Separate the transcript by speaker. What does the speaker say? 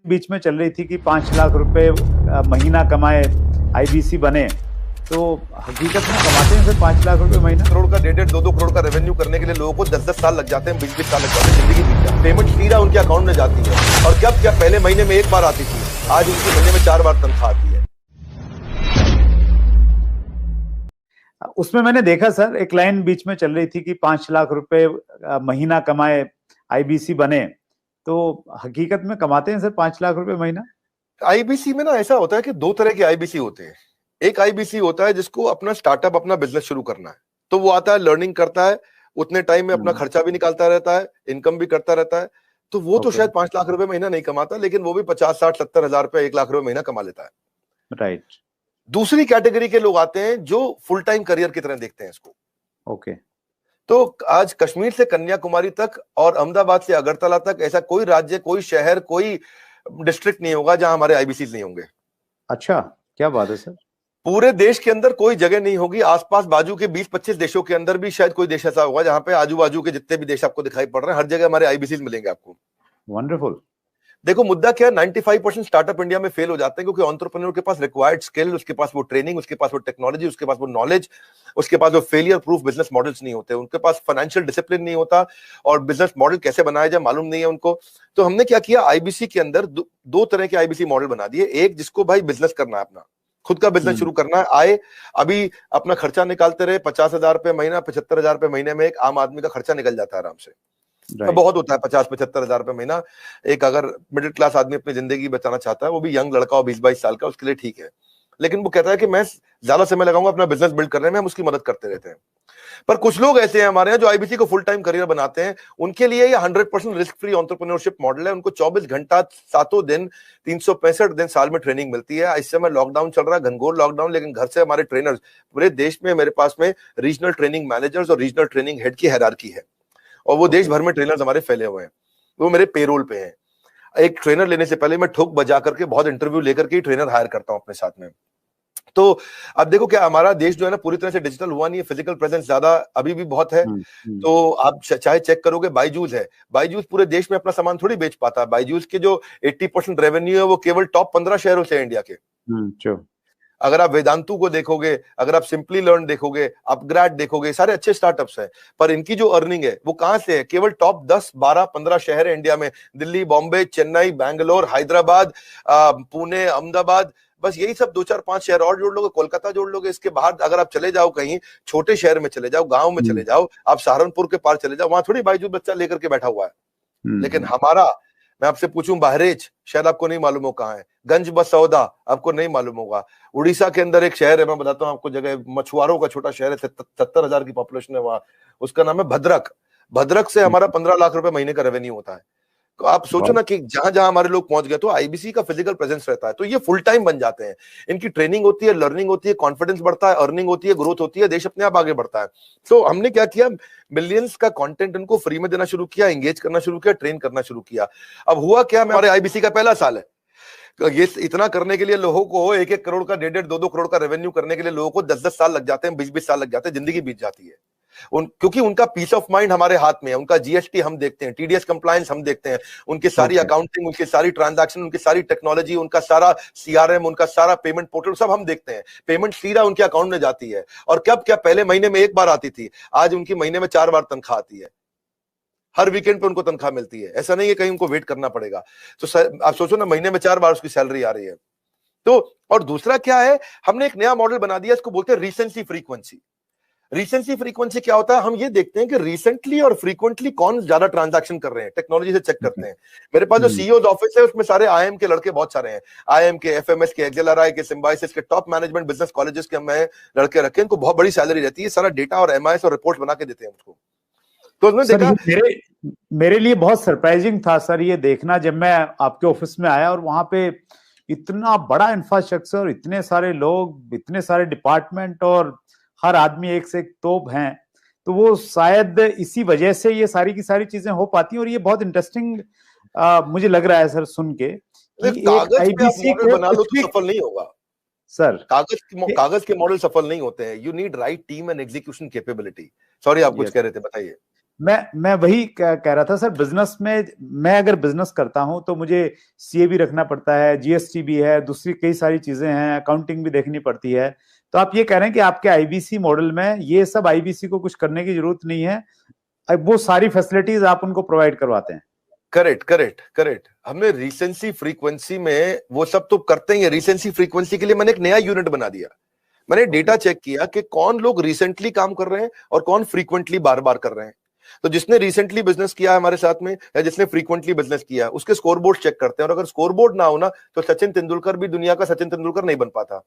Speaker 1: बीच में चल रही थी कि 5 लाख रुपए महीना कमाए आईबीसी बने, तो हकीकत में कमाते हैं फिर 5 लाख रुपए महीना।
Speaker 2: करोड़ का 1.5-2 करोड़ का रेवेन्यू करने के लिए लोगों को 10-10 साल लग जाते हैं, 20-20 साल लग जाते हैं, जिंदगी बीत जाती है। पेमेंट सीधा उनके अकाउंट में जाती है। और क्या पहले महीने में एक बार आती थी, आज उनके महीने में 4 बार तनख्वाह आती है।
Speaker 1: उसमें मैंने देखा सर, एक लाइन बीच में चल रही थी कि 5 लाख रुपए महीना कमाए आईबीसी बने, तो हकीकत में कमाते हैं सर 5 लाख रुपए महीना।
Speaker 2: आईबीसी में ना ऐसा होता है कि 2 तरह के आईबीसी होते हैं। एक आईबीसी होता है जिसको अपना स्टार्टअप, अपना बिजनेस शुरू करना है, तो वो आता है, लर्निंग करता है, उतने टाइम में अपना खर्चा भी निकालता रहता है, इनकम भी करता रहता है, तो वो तो शायद 5 लाख रुपए महीना नहीं कमाता, लेकिन वो भी 50-60-70 हजार रुपए, 1 लाख रुपए महीना कमा लेता है।
Speaker 1: राइट।
Speaker 2: दूसरी कैटेगरी के लोग आते हैं जो फुल टाइम करियर की तरह देखते हैं इसको।
Speaker 1: ओके।
Speaker 2: तो आज कश्मीर से कन्याकुमारी तक और अहमदाबाद से अगरतला तक ऐसा कोई राज्य, कोई शहर, कोई डिस्ट्रिक्ट नहीं होगा जहां हमारे आईबीसी नहीं होंगे।
Speaker 1: अच्छा, क्या बात है सर।
Speaker 2: पूरे देश के अंदर कोई जगह नहीं होगी, आसपास बाजू के 20-25 देशों के अंदर भी शायद कोई देश ऐसा होगा जहां पे आजू बाजू के जितने भी देश आपको दिखाई पड़ रहे हैं, हर जगह हमारे आईबीसी मिलेंगे आपको।
Speaker 1: वंडरफुल।
Speaker 2: देखो मुद्दा क्या है, 95% स्टार्टअप इंडिया में फेल हो जाते हैं क्योंकि एंटरप्रेन्योर के पास रिक्वायर्ड स्किल, उसके पास वो ट्रेनिंग, उसके पास वो टेक्नोलॉजी, उसके पास वो नॉलेज, उसके पास वो फेलियर प्रूफ बिजनेस मॉडल्स नहीं होते, उनके पास फाइनेंशियल डिसिप्लिन नहीं होता और बिजनेस मॉडल कैसे बनाया जाए मालूम नहीं है उनको। तो हमने क्या किया, आईबीसी के अंदर दो तरह के आईबीसी मॉडल बना दिए। एक जिसको भाई बिजनेस करना है, अपना खुद का बिजनेस शुरू करना है, आए अभी अपना खर्चा निकालते रहे, 50,000 रुपए महीना, 75,000 रुपए महीने में एक आम आदमी का खर्चा निकल जाता है आराम से। तो बहुत होता है 50-75 हजार रुपए महीना। एक अगर मिडिल क्लास आदमी अपनी जिंदगी बचाना चाहता है, वो भी यंग लड़का हो 20-22 साल का, उसके लिए ठीक है। लेकिन वो कहता है कि मैं ज्यादा समय लगाऊंगा अपना बिजनेस बिल्ड करने में, हम उसकी मदद करते रहते हैं। पर कुछ लोग ऐसे हैं हमारे यहाँ जो आईबीसी को फुल टाइम करियर बनाते हैं, उनके लिए ये 100% रिस्क फ्री एंटरप्रेन्योरशिप मॉडल है। उनको 24 घंटा 7 दिन 365 दिन साल में ट्रेनिंग मिलती है। इस समय लॉकडाउन चल रहा है, घनघोर लॉकडाउन, लेकिन घर से हमारे ट्रेनर्स पूरे देश में, मेरे पास में रीजनल ट्रेनिंग मैनेजर्स और रीजनल ट्रेनिंग हेड की हायरार्की है और वो देश भर में ट्रेनर्स हमारे फैले हुए हैं, वो मेरे पेरोल पे हैं। एक ट्रेनर लेने से पहले मैं ठोक बजा करके बहुत इंटरव्यू लेकर के ट्रेनर हायर करता हूं अपने साथ में। तो अब देखो क्या हमारा देश जो है ना पूरी तरह से डिजिटल हुआ नहीं है, फिजिकल प्रेजेंस ज्यादा अभी भी बहुत है। तो आप चाहे चेक करोगे, बायजूस है, बायजूस पूरे देश में अपना सामान थोड़ी बेच पाता है। बायजूस के जो 80% रेवेन्यू है वो केवल टॉप 15 शहरों से है इंडिया के। अगर आप वेदांतु को देखोगे, अगर आप सिंपली लर्न देखोगे, अपग्रेड देखोगे, सारे अच्छे स्टार्टअप्स हैं, पर इनकी जो अर्निंग है वो कहां से है, केवल टॉप 10, 12, 15 शहर है इंडिया में, दिल्ली, बॉम्बे, चेन्नई, बैंगलोर, हैदराबाद, पुणे, अहमदाबाद, बस यही सब 2-4-5 शहर और जोड़ लोगे, कोलकाता जोड़ लोगे। इसके बाहर अगर आप चले जाओ, कहीं छोटे शहर में चले जाओ, गांव में चले जाओ, आप सहारनपुर के पार चले जाओ, वहां थोड़ी बायजूस बच्चा लेकर के बैठा हुआ है। लेकिन हमारा, मैं आपसे पूछूं, बहरेच शायद आपको नहीं मालूम हो कहां है, गंज बसौदा आपको नहीं मालूम होगा, उड़ीसा के अंदर एक शहर है, मैं बताता हूं आपको जगह, मछुआरों का छोटा शहर है, 70 हजार की पॉपुलेशन है वहां, उसका नाम है भद्रक। भद्रक से हमारा 15 लाख रुपए महीने का रेवेन्यू होता है। तो आप सोचो ना कि जहां जहां हमारे लोग पहुंच गए, तो आईबीसी का फिजिकल प्रेजेंस रहता है, तो ये फुल टाइम बन जाते हैं। इनकी ट्रेनिंग होती है, लर्निंग होती है, कॉन्फिडेंस बढ़ता है, अर्निंग होती है, ग्रोथ होती है, देश अपने आप आगे बढ़ता है। तो हमने क्या किया, मिलियंस का कंटेंट उनको फ्री में देना शुरू किया, एंगेज करना शुरू किया, ट्रेन करना शुरू किया। अब हुआ क्या, हमारे आईबीसी का पहला साल है, ये इतना करने के लिए लोगों को 1-1 करोड़ का, 1.5-2 करोड़ का रेवेन्यू करने के लिए लोगों को 10-10 साल लग जाते हैं, 20-20 साल लग जाते हैं, जिंदगी बीत जाती है। क्योंकि उनका पीस ऑफ माइंड हमारे हाथ में है, उनका जीएसटी हम देखते हैं, टीडीएस कंप्लायंस हम देखते हैं, उनकी सारी अकाउंटिंग, उनकी सारी ट्रांजैक्शन, उनकी सारी टेक्नोलॉजी, उनका सारा सीआरएम, उनका सारा पेमेंट पोर्टल सब हम देखते हैं। पेमेंट सीधा उनके अकाउंट में जाती है। और कब क्या, पहले महीने में एक बार आती थी, आज उनकी महीने में 4 बार तनख्वाह आती है। हर वीकेंड पे उनको तनख्वाह मिलती है, ऐसा नहीं है कहीं उनको वेट करना पड़ेगा। तो आप सोचो ना, महीने में 4 बार उसकी सैलरी आ रही है। तो और दूसरा क्या है, हमने एक नया मॉडल बना दिया, इसको बोलते हैं रीसेंसी फ्रीक्वेंसी। रीसेंसी फ्रीक्वेंसी क्या होता है, हम ये देखते हैं कि रिसेंटली और फ्रीक्वेंटली कौन ज्यादा ट्रांजैक्शन कर रहे हैं, टेक्नोलॉजी से चेक करते हैं। मेरे पास जो सीईओ ऑफिस है उसमें सारे आईएम के लड़के बहुत सारे हैं, आईएम के, एफएमएस के, एक्सेलआरआई के, सिम्बायोसिस के, टॉप मैनेजमेंट बिजनेस कॉलेजेस के मैं लड़के रखे, इनको बहुत बड़ी सैलरी रहती है, सारा डेटा और एमआईएस और रिपोर्ट बना के देते हैं उसको। तो उसमें देखा,
Speaker 1: मेरे लिए बहुत सरप्राइजिंग था सर ये देखना, जब मैं आपके ऑफिस में आया और वहां पे इतना बड़ा इंफ्रास्ट्रक्चर, इतने सारे लोग, इतने सारे डिपार्टमेंट और हर आदमी एक से एक तोप हैं, तो वो शायद इसी वजह से ये सारी की सारी चीजें हो पाती हैं। और ये बहुत इंटरेस्टिंग मुझे लग रहा है सर सुन के कि एक आईबीसी
Speaker 2: बना लो तो सफल नहीं होगा
Speaker 1: सर।
Speaker 2: कागज के मॉडल सफल नहीं होते हैं। You need right team and execution capability. Sorry, आप कुछ कह रहे थे, बताइए।
Speaker 1: मैं वही कह रहा था सर, बिजनेस में मैं अगर बिजनेस करता हूं तो मुझे सीए भी रखना पड़ता है, जीएसटी भी है, दूसरी कई सारी चीजें हैं, अकाउंटिंग भी देखनी पड़ती है। तो आप ये कह रहे हैं कि आपके आईबीसी मॉडल में ये सब आईबीसी को कुछ करने की जरूरत नहीं है, वो सारी फैसिलिटीज आप उनको प्रोवाइड करवाते हैं?
Speaker 2: Correct correct correct. हमने रिसेंसी फ्रीक्वेंसी में वो सब तो करते ही है। रिसेंसी फ्रीक्वेंसी के लिए मैंने एक नया यूनिट बना दिया। मैंने डेटा चेक किया कि कौन लोग रिसेंटली काम कर रहे हैं और कौन फ्रीक्वेंटली बार बार कर रहे हैं। तो जिसने रिसेंटली बिजनेस किया है हमारे साथ में या जिसने फ्रीक्वेंटली बिजनेस किया, उसके स्कोर बोर्ड चेक करते हैं, और अगर स्कोर बोर्ड ना हो ना तो सचिन तेंदुलकर भी दुनिया का सचिन तेंदुलकर नहीं बन पाता।